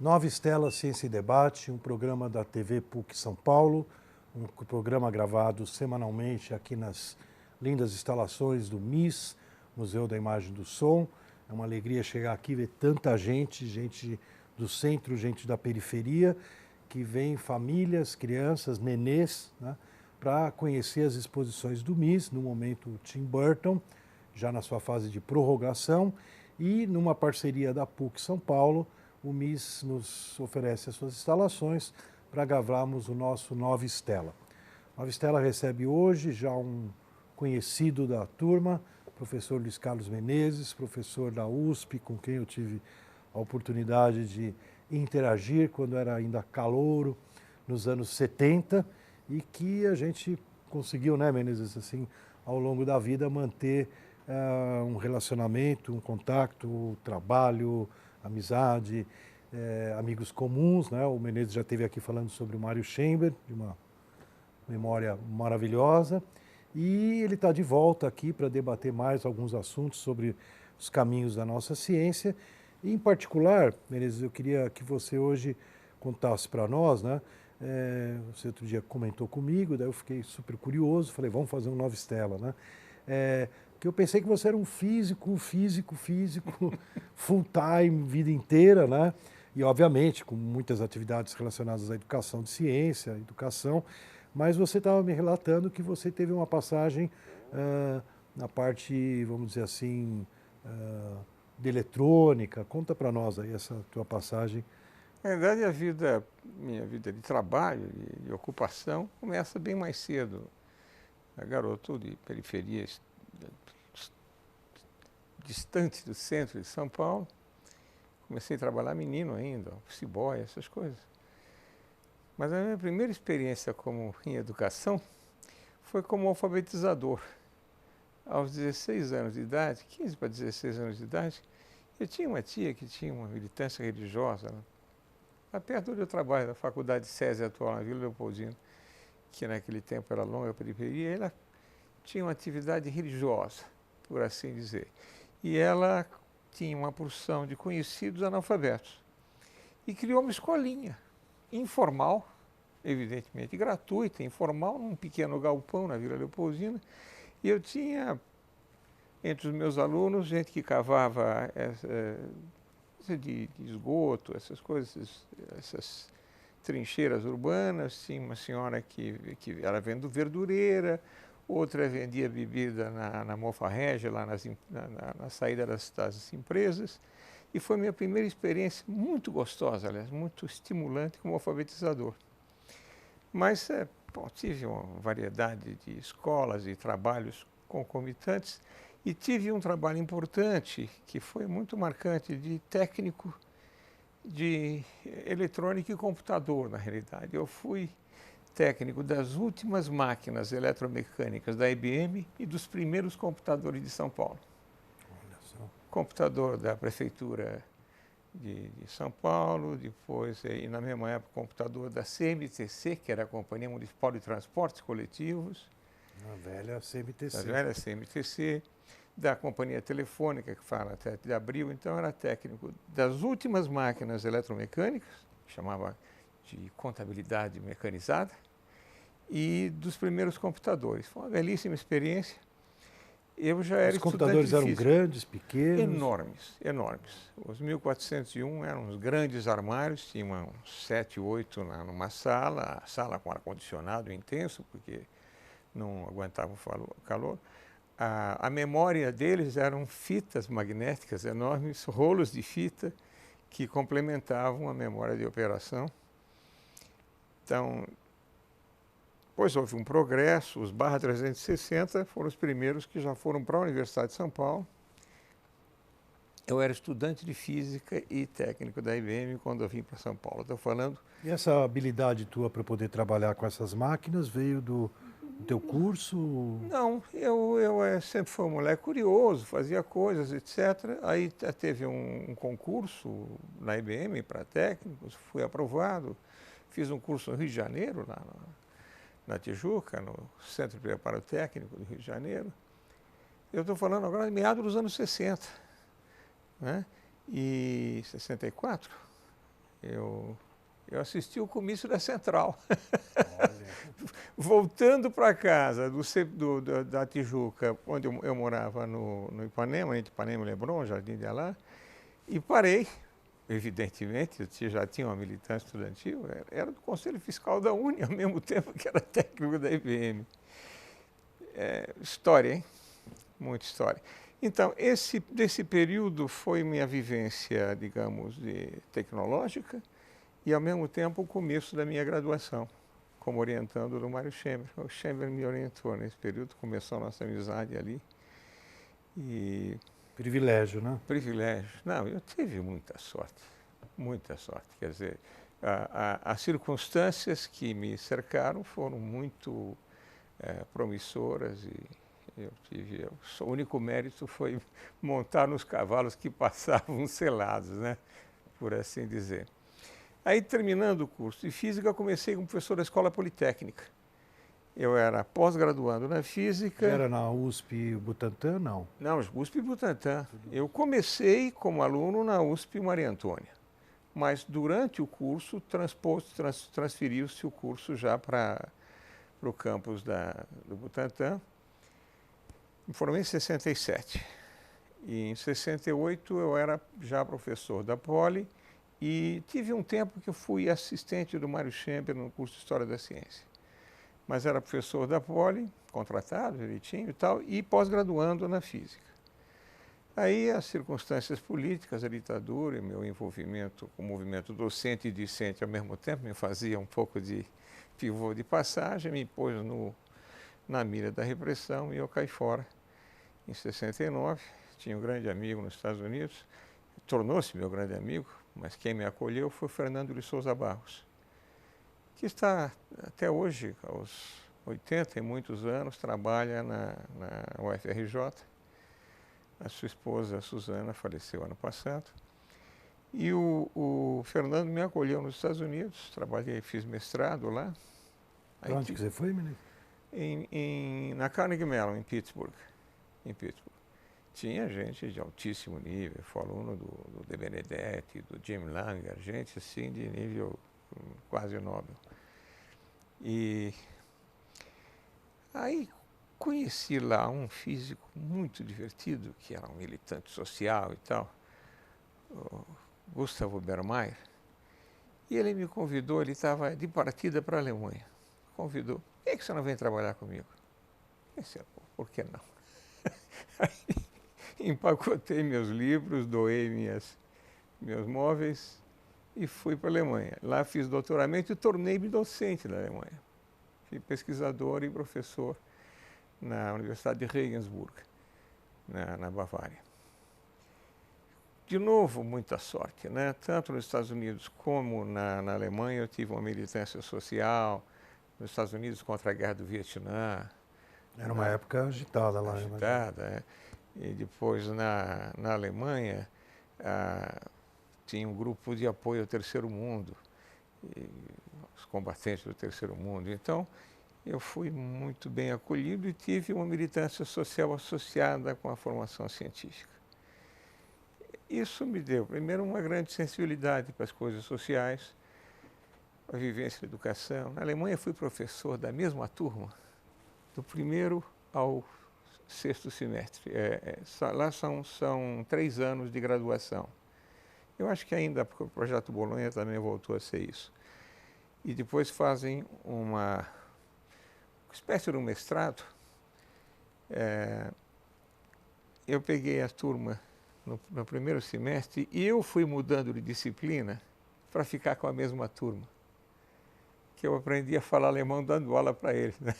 Nova Estela Ciência e Debate, um programa da TV PUC São Paulo, um programa gravado semanalmente aqui nas lindas instalações do MIS, Museu da Imagem e do Som. É uma alegria chegar aqui e ver tanta gente, gente do centro, gente da periferia, que vem famílias, crianças, nenês, né, para conhecer as exposições do MIS, no momento Tim Burton, já na sua fase de prorrogação, e numa parceria da PUC São Paulo, o MIS nos oferece as suas instalações para gravarmos o nosso Nova Estela. Nova Estela recebe hoje já um conhecido da turma, professor Luiz Carlos Menezes, professor da USP, com quem eu tive a oportunidade de interagir quando era ainda calouro, nos anos 70, e que a gente conseguiu, né, Menezes, assim, ao longo da vida manter um relacionamento, um contato, trabalho, amizade, amigos comuns, né? O Menezes já esteve aqui falando sobre o Mário Schember, de uma memória maravilhosa, e ele está de volta aqui para debater mais alguns assuntos sobre os caminhos da nossa ciência. E, em particular, Menezes, eu queria que você hoje contasse para nós, né? Você outro dia comentou comigo, daí eu fiquei super curioso, falei, vamos fazer um Nova Estela, né? Que eu pensei que você era um físico, full time, vida inteira, né? E, obviamente, com muitas atividades relacionadas à educação de ciência, educação, mas você estava me relatando que você teve uma passagem na parte, vamos dizer assim, de eletrônica. Conta para nós aí essa tua passagem. Na verdade, minha vida de trabalho, de ocupação, começa bem mais cedo. Garoto de periferias distante do centro de São Paulo. Comecei a trabalhar menino ainda, office boy, essas coisas. Mas a minha primeira experiência em educação foi como alfabetizador. Aos 16 anos de idade, 15 para 16 anos de idade, eu tinha uma tia que tinha uma militância religiosa, lá perto onde eu trabalho, na Faculdade SESI atual, na Vila Leopoldina, que naquele tempo era longa periferia. Ela tinha uma atividade religiosa, por assim dizer. E ela tinha uma porção de conhecidos analfabetos. E criou uma escolinha, informal, evidentemente gratuita, informal, num pequeno galpão na Vila Leopoldina. E eu tinha, entre os meus alunos, gente que cavava de esgoto, essas coisas, essas trincheiras urbanas. Tinha uma senhora que era vendo verdureira, outra vendia bebida na Mofa Régia, lá na saída das empresas. E foi minha primeira experiência muito gostosa, aliás, muito estimulante como alfabetizador. Mas tive uma variedade de escolas e trabalhos concomitantes e tive um trabalho importante que foi muito marcante de técnico de eletrônica e computador, na realidade. Eu fui técnico das últimas máquinas eletromecânicas da IBM e dos primeiros computadores de São Paulo. Olha só. Computador da Prefeitura de São Paulo, depois, e na mesma época, computador da CMTC, que era a Companhia Municipal de Transportes Coletivos. A velha CMTC. Da velha CMTC, da Companhia Telefônica, que fala até de Abril. Então, era técnico das últimas máquinas eletromecânicas, chamava de contabilidade mecanizada, e dos primeiros computadores. Foi uma belíssima experiência. Eu já era Os estudante computadores de eram física. grandes, pequenos? Enormes, enormes. Os 1401 eram uns grandes armários, tinha uns 7, 8 numa sala, a sala com ar-condicionado intenso, porque não aguentava o calor. A memória deles eram fitas magnéticas enormes, rolos de fita que complementavam a memória de operação. Então, depois houve um progresso, os barra 360 foram os primeiros que já foram para a Universidade de São Paulo. Eu era estudante de física e técnico da IBM quando eu vim para São Paulo. Estou falando... E essa habilidade tua para poder trabalhar com essas máquinas veio do teu curso? Não, eu sempre fui um moleque curioso, fazia coisas, etc. Aí teve um concurso na IBM para técnicos, fui aprovado. Fiz um curso no Rio de Janeiro, lá na Tijuca, no Centro de Preparo Técnico do Rio de Janeiro. Eu estou falando agora de meados dos anos 60, né? E 64. eu assisti o comício da Central. Olha. Voltando para casa da Tijuca, onde eu morava no Ipanema, entre Ipanema e Leblon, Jardim de Alá, e parei, evidentemente, eu já tinha uma militância estudantil, era do Conselho Fiscal da Uni, ao mesmo tempo que era técnico da IBM. História, hein? Muita história. Então, desse período foi minha vivência, digamos, tecnológica e, ao mesmo tempo, o começo da minha graduação, como orientando do Mário Schember. O Schember me orientou nesse período, começou a nossa amizade ali. E Privilégio, né? privilégio. Não, eu tive muita sorte, muita sorte. Quer dizer, as circunstâncias que me cercaram foram muito promissoras e o único mérito foi montar nos cavalos que passavam selados, né? Por assim dizer. Aí, terminando o curso de Física, eu comecei como professor da Escola Politécnica. Eu era pós-graduando na Física. Já era na USP Butantã, não? Não, USP Butantã. Eu comecei como aluno na USP Maria Antônia, mas durante o curso transferiu-se o curso já para o campus do Butantã. Me formei em 67. E em 68 eu era já professor da Poli e tive um tempo que eu fui assistente do Mário Schember no curso de História da Ciência. Mas era professor da Poli, contratado direitinho e tal, e pós-graduando na Física. Aí as circunstâncias políticas, a ditadura e meu envolvimento com o movimento docente e discente ao mesmo tempo me fazia um pouco de pivô de passagem, me pôs na mira da repressão e eu caí fora. Em 69, tinha um grande amigo nos Estados Unidos, tornou-se meu grande amigo, mas quem me acolheu foi Fernando de Souza Barros, que está até hoje, aos 80 e muitos anos, trabalha na UFRJ. A sua esposa, Suzana, faleceu ano passado. E o Fernando me acolheu nos Estados Unidos, trabalhei, fiz mestrado lá. Para onde que você foi, menino? Na Carnegie Mellon, em Pittsburgh. Tinha gente de altíssimo nível, foi aluno do De Benedetti, do Jim Langer, gente assim de nível quase Nobel. E aí conheci lá um físico muito divertido, que era um militante social e tal, o Gustavo Bermeyer, e ele me convidou, ele estava de partida para a Alemanha, convidou, por que você não vem trabalhar comigo? Eu disse, por que não? Aí empacotei meus livros, doei meus móveis e fui para a Alemanha. Lá fiz doutoramento e tornei-me docente da Alemanha. Fui pesquisador e professor na Universidade de Regensburg, na Bavária. De novo, muita sorte, né? Tanto nos Estados Unidos como na Alemanha eu tive uma militância social, nos Estados Unidos contra a guerra do Vietnã. Era uma época agitada lá. Agitada, é. E depois na Alemanha tinha um grupo de apoio ao Terceiro Mundo, os combatentes do Terceiro Mundo. Então, eu fui muito bem acolhido e tive uma militância social associada com a formação científica. Isso me deu, primeiro, uma grande sensibilidade para as coisas sociais, a vivência da educação. Na Alemanha, fui professor da mesma turma, do primeiro ao sexto semestre. Lá são 3 anos de graduação. Eu acho que ainda, porque o Projeto Bolonha também voltou a ser isso. E depois fazem uma espécie de um mestrado. Eu peguei a turma no primeiro semestre e eu fui mudando de disciplina para ficar com a mesma turma. Que eu aprendi a falar alemão dando aula para eles, né?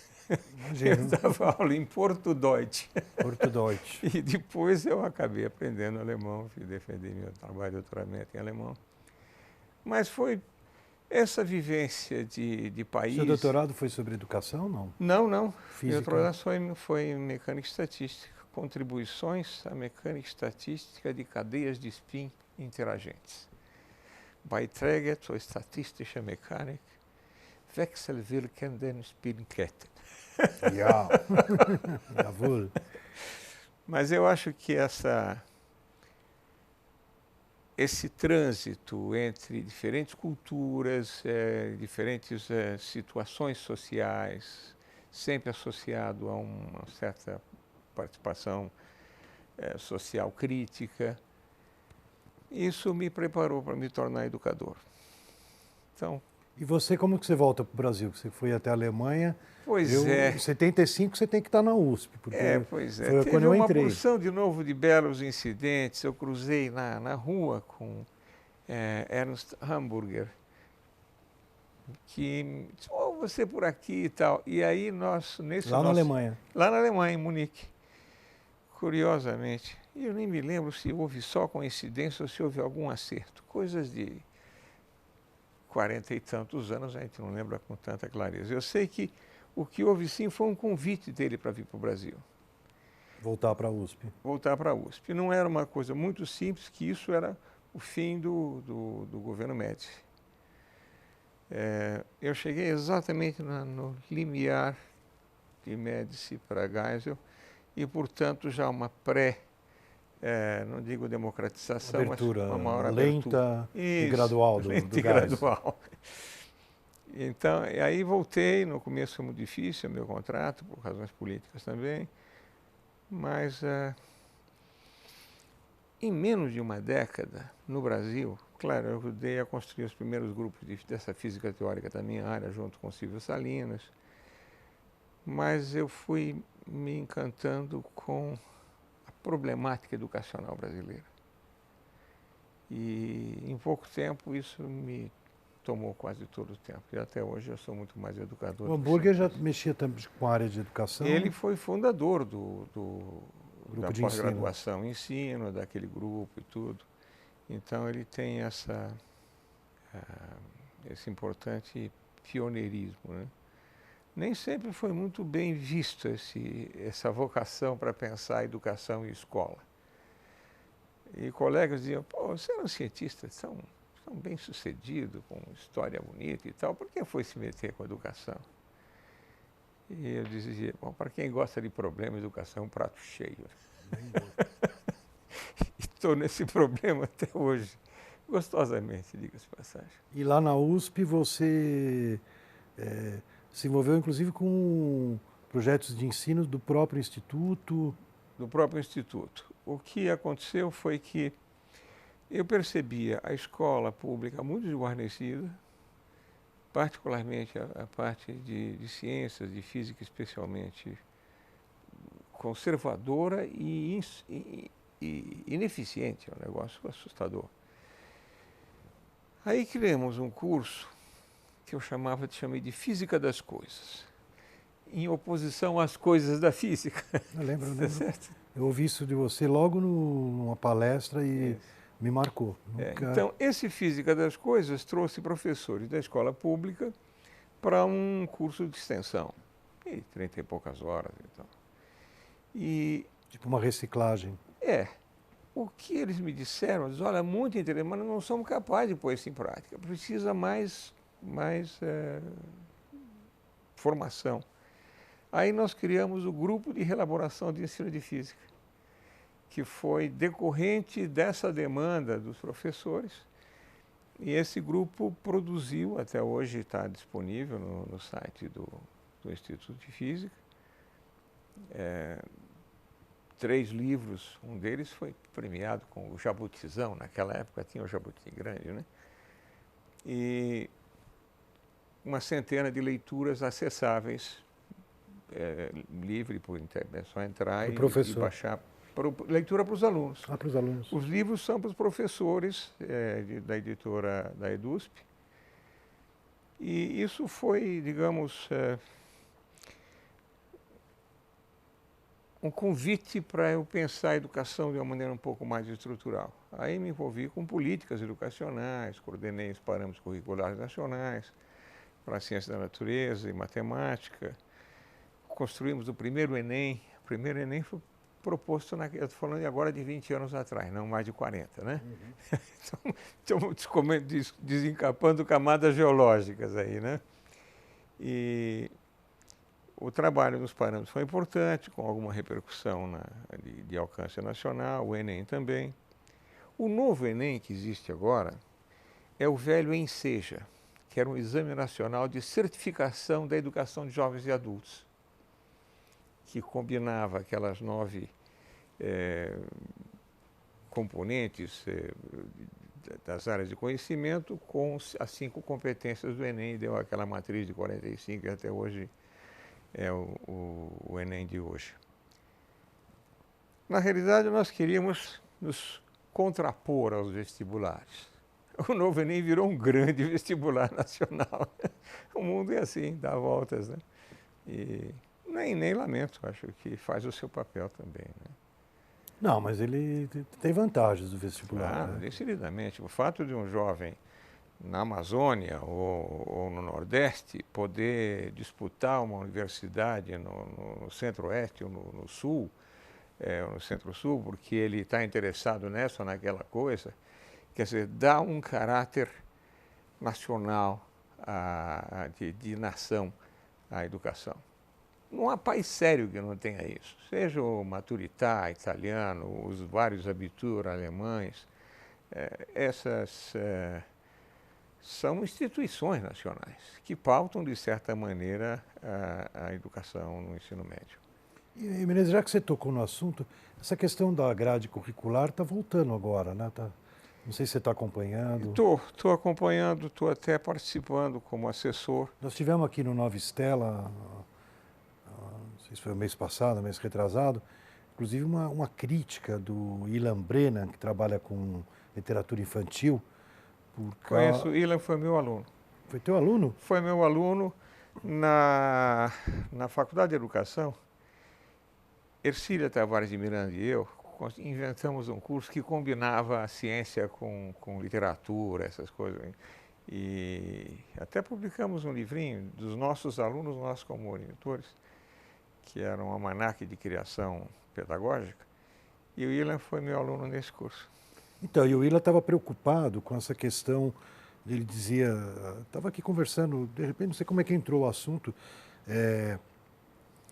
Eu dava aula em Portudeutsch. E depois eu acabei aprendendo alemão, fui defender meu trabalho de doutoramento em alemão. Mas foi essa vivência de país... Seu doutorado foi sobre educação, não? Não. Física. Meu doutorado foi em mecânica estatística, contribuições à mecânica estatística de cadeias de spin interagentes. Beiträge zur statistischen Mechanik, wechselwirkenden Spinketten. Ja. Jawohl. Mas eu acho que esse trânsito entre diferentes culturas, diferentes situações sociais, sempre associado a uma certa participação social crítica, isso me preparou para me tornar educador. Então, e você, como que você volta para o Brasil? Você foi até a Alemanha. Em 75 você tem que estar na USP, porque pois é. foi Teve quando eu uma entrei. porção de novo de belos incidentes. Eu cruzei na rua com Ernst Hamburger, que disse, você por aqui e tal. E aí nós, Lá na Alemanha. Lá na Alemanha, em Munique, curiosamente. E eu nem me lembro se houve só coincidência ou se houve algum acerto. Coisas de 40 e tantos anos, a gente não lembra com tanta clareza. Eu sei que o que houve sim foi um convite dele para vir para o Brasil. Voltar para a USP. Voltar para a USP. Não era uma coisa muito simples, que isso era o fim do governo Médici. Eu cheguei exatamente no limiar de Médici para Geisel e, portanto, já uma não digo democratização, abertura, mas uma maior lenta abertura. E gradual do lenta e gradual. Então, e aí voltei, no começo foi muito difícil o meu contrato, por razões políticas também, mas em menos de uma década, no Brasil, claro, eu ajudei a construir os primeiros grupos dessa física teórica da minha área, junto com Silvio Salinas, mas eu fui me encantando com a problemática educacional brasileira. E em pouco tempo isso me tomou quase todo o tempo. E até hoje eu sou muito mais educador. O Hamburger já mexia também com a área de educação? Ele foi fundador da de pós-graduação em ensino, daquele grupo e tudo. Então ele tem esse importante pioneirismo, né? Nem sempre foi muito bem visto essa vocação para pensar educação e escola. E colegas diziam, você era um cientista tão bem sucedido, com história bonita e tal, por que foi se meter com educação? E eu dizia, para quem gosta de problema, educação é um prato cheio. Estou nesse problema até hoje, gostosamente, diga-se de passagem. E lá na USP você se envolveu inclusive com projetos de ensino do próprio Instituto? Do próprio Instituto. O que aconteceu foi que eu percebia a escola pública muito desguarnecida, particularmente a parte de ciências, de física especialmente, conservadora e ineficiente, é um negócio assustador. Aí criamos um curso que eu chamei de Física das Coisas, em oposição às coisas da física. Eu lembro. Eu ouvi isso de você logo numa palestra e me marcou. Então, esse Física das Coisas trouxe professores da escola pública para um curso de extensão, 30 e poucas horas e tal. Tipo uma reciclagem. O que eles me disseram, eles olha, muito interessante, mas nós não somos capazes de pôr isso em prática, precisa mais formação. Aí nós criamos o grupo de reelaboração de ensino de física, que foi decorrente dessa demanda dos professores, e esse grupo produziu, até hoje está disponível no site do Instituto de Física, 3 livros, um deles foi premiado com o Jabutizão, naquela época tinha o Jabuti grande, né? E uma centena de leituras acessáveis, livre por internet, é só entrar e baixar. Leitura para os alunos. Para os alunos. Os livros são para os professores da editora da EDUSP. E isso foi, digamos, um convite para eu pensar a educação de uma maneira um pouco mais estrutural. Aí me envolvi com políticas educacionais, coordenei os parâmetros curriculares nacionais para a ciência da natureza e matemática. Construímos o primeiro Enem. O primeiro Enem foi proposto, eu estou falando agora de 20 anos atrás, não mais de 40, né? Uhum. Então, estamos desencapando camadas geológicas aí, né? E o trabalho nos parâmetros foi importante, com alguma repercussão de alcance nacional, o Enem também. O novo Enem que existe agora é o velho ENSEJA, que era um exame nacional de certificação da educação de jovens e adultos, que combinava aquelas 9 componentes das áreas de conhecimento com as 5 competências do Enem, e deu aquela matriz de 45, que até hoje é o Enem de hoje. Na realidade, nós queríamos nos contrapor aos vestibulares. O novo Enem virou um grande vestibular nacional. O mundo é assim, dá voltas, né? E nem lamento, acho que faz o seu papel também, né? Não, mas ele tem vantagens do vestibular, né? Decididamente. O fato de um jovem na Amazônia ou no Nordeste poder disputar uma universidade no Centro-Oeste ou no Sul, no Centro-Sul, porque ele está interessado nessa ou naquela coisa, quer dizer, dá um caráter nacional, de nação à educação. Não há país sério que não tenha isso. Seja o Maturità italiano, os vários Abitur alemães, essas são instituições nacionais que pautam, de certa maneira, a educação no ensino médio. E, Menezes, já que você tocou no assunto, essa questão da grade curricular está voltando agora, né? Não sei se você está acompanhando. Estou acompanhando, estou até participando como assessor. Nós tivemos aqui no Nova Estela, não sei se foi o mês passado, mês retrasado, inclusive uma crítica do Ilan Brennan, que trabalha com literatura infantil. Conheço, Ilan foi meu aluno. Foi teu aluno? Foi meu aluno na Faculdade de Educação. Ercília Tavares de Miranda e eu inventamos um curso que combinava a ciência com literatura, essas coisas. E até publicamos um livrinho dos nossos alunos, nós como monitores, que era um almanaque de criação pedagógica, e o Ilan foi meu aluno nesse curso. Então, e o Ilan estava preocupado com essa questão, ele dizia, estava aqui conversando, de repente, não sei como é que entrou o assunto,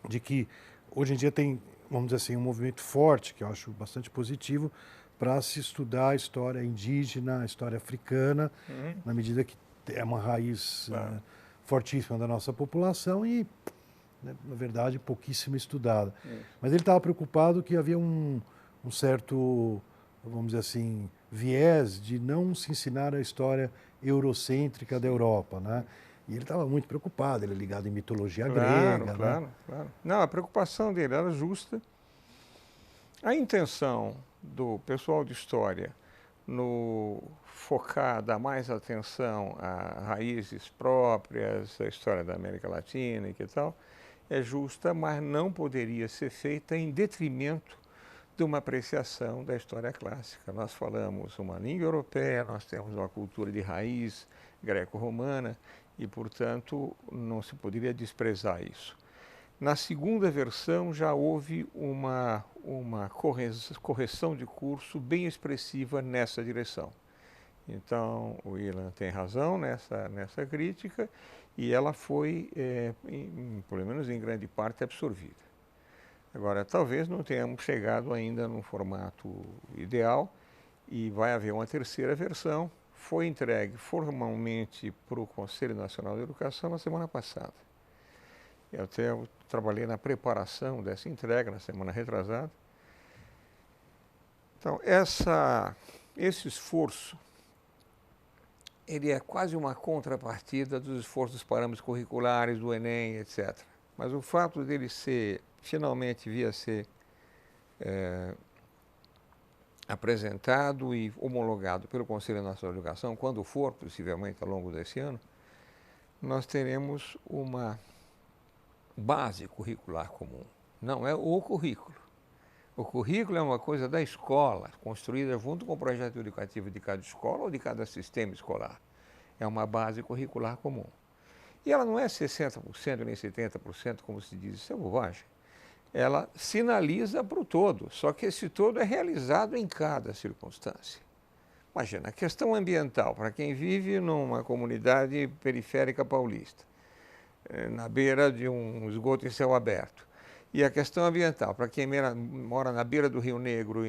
de que hoje em dia tem, vamos dizer assim, um movimento forte, que eu acho bastante positivo, para se estudar a história indígena, a história africana, na medida que é uma raiz fortíssima da nossa população e, na verdade, pouquíssimo estudada. Mas ele estava preocupado que havia um certo, vamos dizer assim, viés de não se ensinar a história eurocêntrica da Europa, né? E ele estava muito preocupado, ele é ligado em mitologia grega. Claro. Não, a preocupação dele era justa. A intenção do pessoal de história no focar, dar mais atenção a raízes próprias, a história da América Latina e que tal, é justa, mas não poderia ser feita em detrimento de uma apreciação da história clássica. Nós falamos uma língua europeia, nós temos uma cultura de raiz greco-romana e, portanto, não se poderia desprezar isso. Na segunda versão já houve uma correção de curso bem expressiva nessa direção. Então, o Ilan tem razão nessa crítica e ela foi, pelo menos em grande parte, absorvida. Agora, talvez não tenhamos chegado ainda num formato ideal e vai haver uma terceira versão. Foi entregue formalmente para o Conselho Nacional de Educação na semana passada. Eu trabalhei na preparação dessa entrega na semana retrasada. Então, esse esforço, ele é quase uma contrapartida dos esforços dos parâmetros curriculares, do Enem, etc. Mas o fato dele finalmente vir a ser apresentado e homologado pelo Conselho Nacional de Educação, quando for, possivelmente ao longo desse ano, nós teremos uma base curricular comum. Não é o currículo. O currículo é uma coisa da escola, construída junto com o projeto educativo de cada escola ou de cada sistema escolar. É uma base curricular comum. E ela não é 60% nem 70%, como se diz, isso é bobagem. Ela sinaliza para o todo, só que esse todo é realizado em cada circunstância. Imagina, a questão ambiental, para quem vive numa comunidade periférica paulista, na beira de um esgoto em céu aberto, E a questão ambiental, para quem mora na beira do Rio Negro,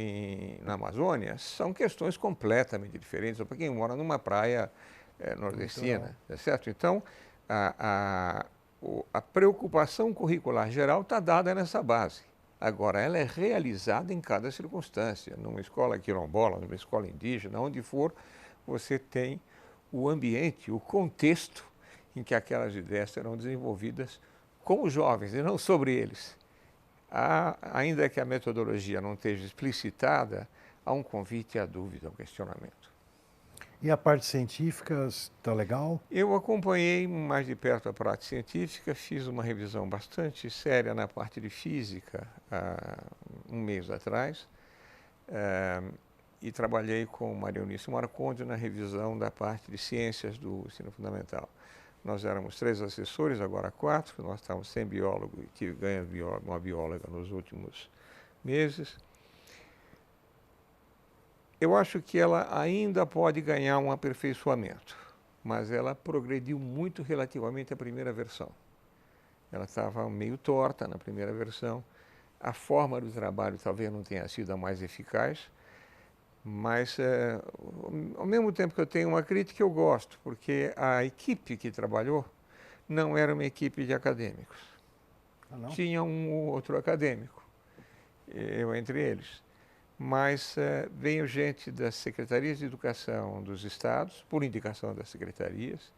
na Amazônia, são questões completamente diferentes, ou para quem mora numa praia nordestina, tá certo? Então, a preocupação curricular geral está dada nessa base. Agora, ela é realizada em cada circunstância. Numa escola quilombola, numa escola indígena, onde for, você tem o ambiente, o contexto em que aquelas ideias serão desenvolvidas com os jovens e não sobre eles. Ainda que a metodologia não esteja explicitada, há um convite à dúvida, ao questionamento. E a parte científica está legal? Eu acompanhei mais de perto a prática científica, fiz uma revisão bastante séria na parte de física há um mês atrás, e trabalhei com Maria Eunice Marconde na revisão da parte de ciências do ensino fundamental. Nós éramos 3 assessores, agora 4, nós estávamos sem biólogo e tive ganho de uma bióloga nos últimos meses. Eu acho que ela ainda pode ganhar um aperfeiçoamento, mas ela progrediu muito relativamente à primeira versão. Ela estava meio torta na primeira versão, a forma do trabalho talvez não tenha sido a mais eficaz, mas, ao mesmo tempo que eu tenho uma crítica, eu gosto, porque a equipe que trabalhou não era uma equipe de acadêmicos. Ah, não? Tinha um ou outro acadêmico, eu entre eles. Mas veio gente das secretarias de educação dos estados, por indicação das secretarias,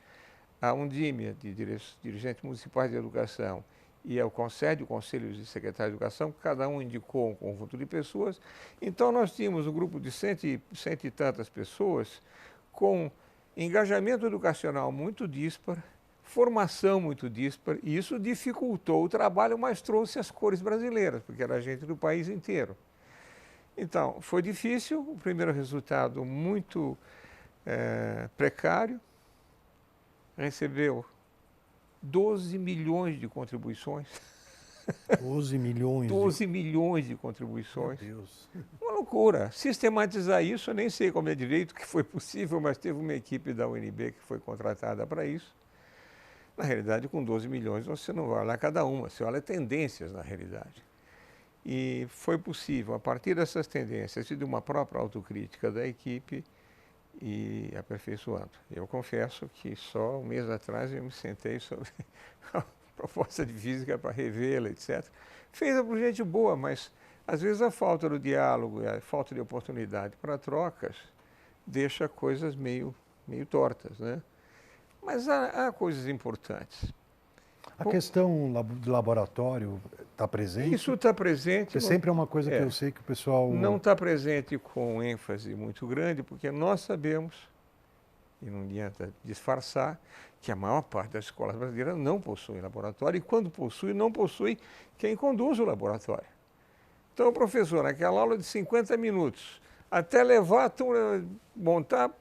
a Undímia, de dirigentes municipais de educação, e ao Conselho de Secretários de Educação, cada um indicou um conjunto de pessoas. Então, nós tínhamos um grupo de cento e tantas pessoas com engajamento educacional muito dispar, formação muito dispar, e isso dificultou o trabalho, mas trouxe as cores brasileiras, porque era gente do país inteiro. Então, foi difícil, o primeiro resultado muito precário, recebeu 12 milhões de contribuições. 12 milhões. 12 milhões de contribuições. Meu Deus. Uma loucura. Sistematizar isso, eu nem sei como é direito que foi possível, mas teve uma equipe da UNB que foi contratada para isso. Na realidade, com 12 milhões, você não vai olhar cada uma, você olha tendências na realidade. E foi possível, a partir dessas tendências e de uma própria autocrítica da equipe, e aperfeiçoando. Eu confesso que só um mês atrás eu me sentei sobre a proposta de física para revê-la, etc. Feita por gente boa, mas às vezes a falta do diálogo e a falta de oportunidade para trocas deixa coisas meio tortas, né? Mas há coisas importantes. A questão do laboratório está presente? Isso está presente. Porque sempre é uma coisa que eu sei que o pessoal... Não está presente com ênfase muito grande, porque nós sabemos, e não adianta disfarçar, que a maior parte das escolas brasileiras não possuem laboratório, e quando possui, não possui quem conduz o laboratório. Então, o professor, naquela aula de 50 minutos, até levar a turma, montar,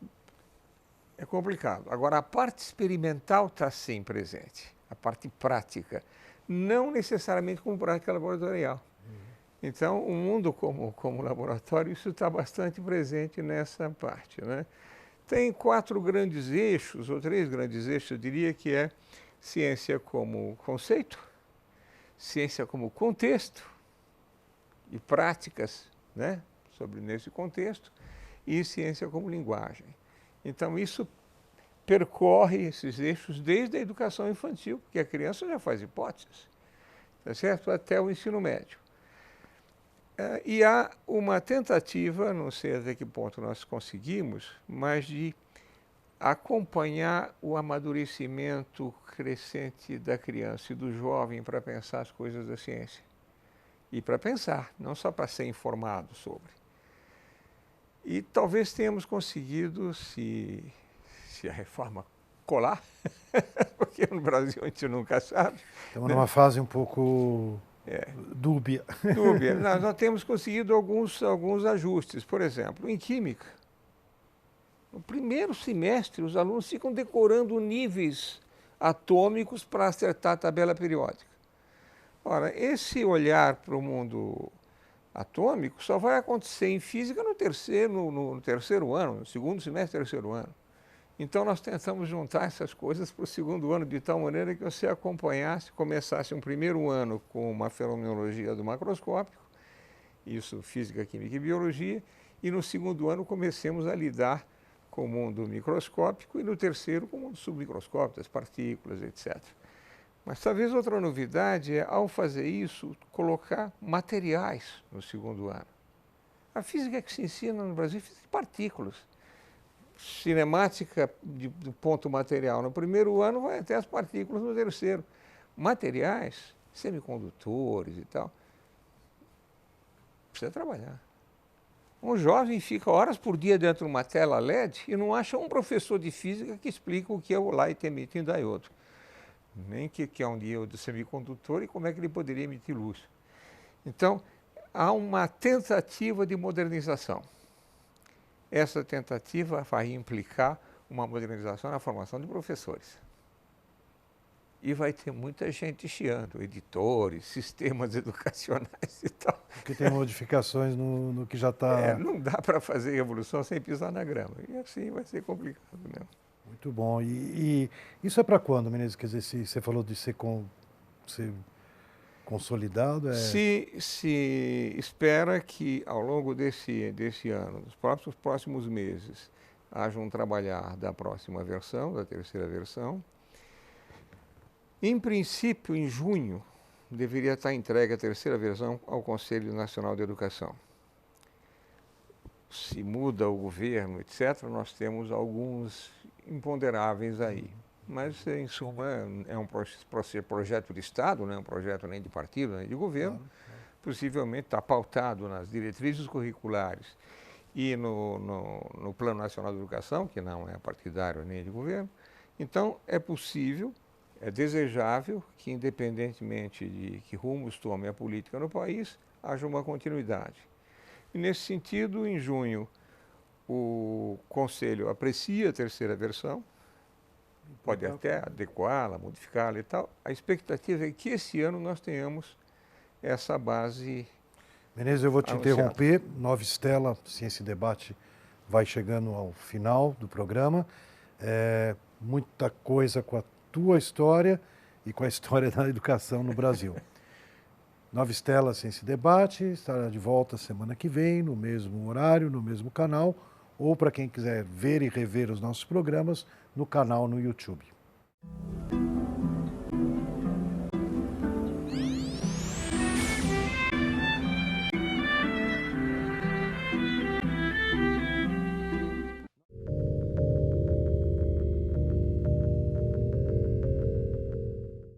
é complicado. Agora, a parte experimental está sim presente, a parte prática, não necessariamente como prática laboratorial. Então, o mundo como laboratório, isso está bastante presente nessa parte, né? Tem 4 grandes eixos, ou 3 grandes eixos, eu diria, que é ciência como conceito, ciência como contexto e práticas, né, sobre nesse contexto, e ciência como linguagem. Então, isso percorre esses eixos desde a educação infantil, porque a criança já faz hipóteses, tá certo? Até o ensino médio. E há uma tentativa, não sei até que ponto nós conseguimos, mas de acompanhar o amadurecimento crescente da criança e do jovem para pensar as coisas da ciência. E para pensar, não só para ser informado sobre. E talvez tenhamos conseguido, se a reforma colar, porque no Brasil a gente nunca sabe. Estamos numa fase um pouco dúbia. Dúbia. Nós temos conseguido alguns ajustes. Por exemplo, em química, no primeiro semestre os alunos ficam decorando níveis atômicos para acertar a tabela periódica. Ora, esse olhar para o mundo atômico só vai acontecer em física no terceiro ano, no segundo semestre, terceiro ano. Então, nós tentamos juntar essas coisas para o segundo ano, de tal maneira que você acompanhasse, começasse um primeiro ano com uma fenomenologia do macroscópico, isso física, química e biologia, e no segundo ano comecemos a lidar com o mundo microscópico e no terceiro com o mundo submicroscópico, das partículas, etc. Mas talvez outra novidade é, ao fazer isso, colocar materiais no segundo ano. A física que se ensina no Brasil é física de partículas. Cinemática do ponto material no primeiro ano vai até as partículas no terceiro. Materiais, semicondutores e tal, precisa trabalhar. Um jovem fica horas por dia dentro de uma tela LED e não acha um professor de física que explica o que é o light emitting diode. Nem o que é um diodo semicondutor e como é que ele poderia emitir luz. Então, há uma tentativa de modernização. Essa tentativa vai implicar uma modernização na formação de professores. E vai ter muita gente chiando, editores, sistemas educacionais e tal. Porque tem modificações no que já está... Não dá para fazer revolução sem pisar na grama. E assim vai ser complicado mesmo. Muito bom. E isso é para quando, Menezes? Quer dizer, se você falou de ser consolidado? Se espera que ao longo desse ano, nos próximos meses, haja um trabalhar da próxima versão, da terceira versão. Em princípio, em junho, deveria estar entregue a terceira versão ao Conselho Nacional de Educação. Se muda o governo, etc., nós temos alguns imponderáveis aí. Mas, em suma, é um projeto de Estado, não é um projeto nem de partido, nem de governo. Possivelmente está pautado nas diretrizes curriculares e no Plano Nacional de Educação, que não é partidário nem de governo. Então, é possível, é desejável que, independentemente de que rumos tome a política no país, haja uma continuidade. E, nesse sentido, em junho, o Conselho aprecia a terceira versão, pode até adequá-la, modificá-la e tal. A expectativa é que esse ano nós tenhamos essa base. Menezes, eu vou te anunciada. interromper. Nova Estela, Ciência e Debate vai chegando ao final do programa. Muita coisa com a tua história e com a história da educação no Brasil. Nova Estela, Ciência e Debate estará de volta semana que vem, no mesmo horário, no mesmo canal, ou para quem quiser ver e rever os nossos programas, no canal no YouTube.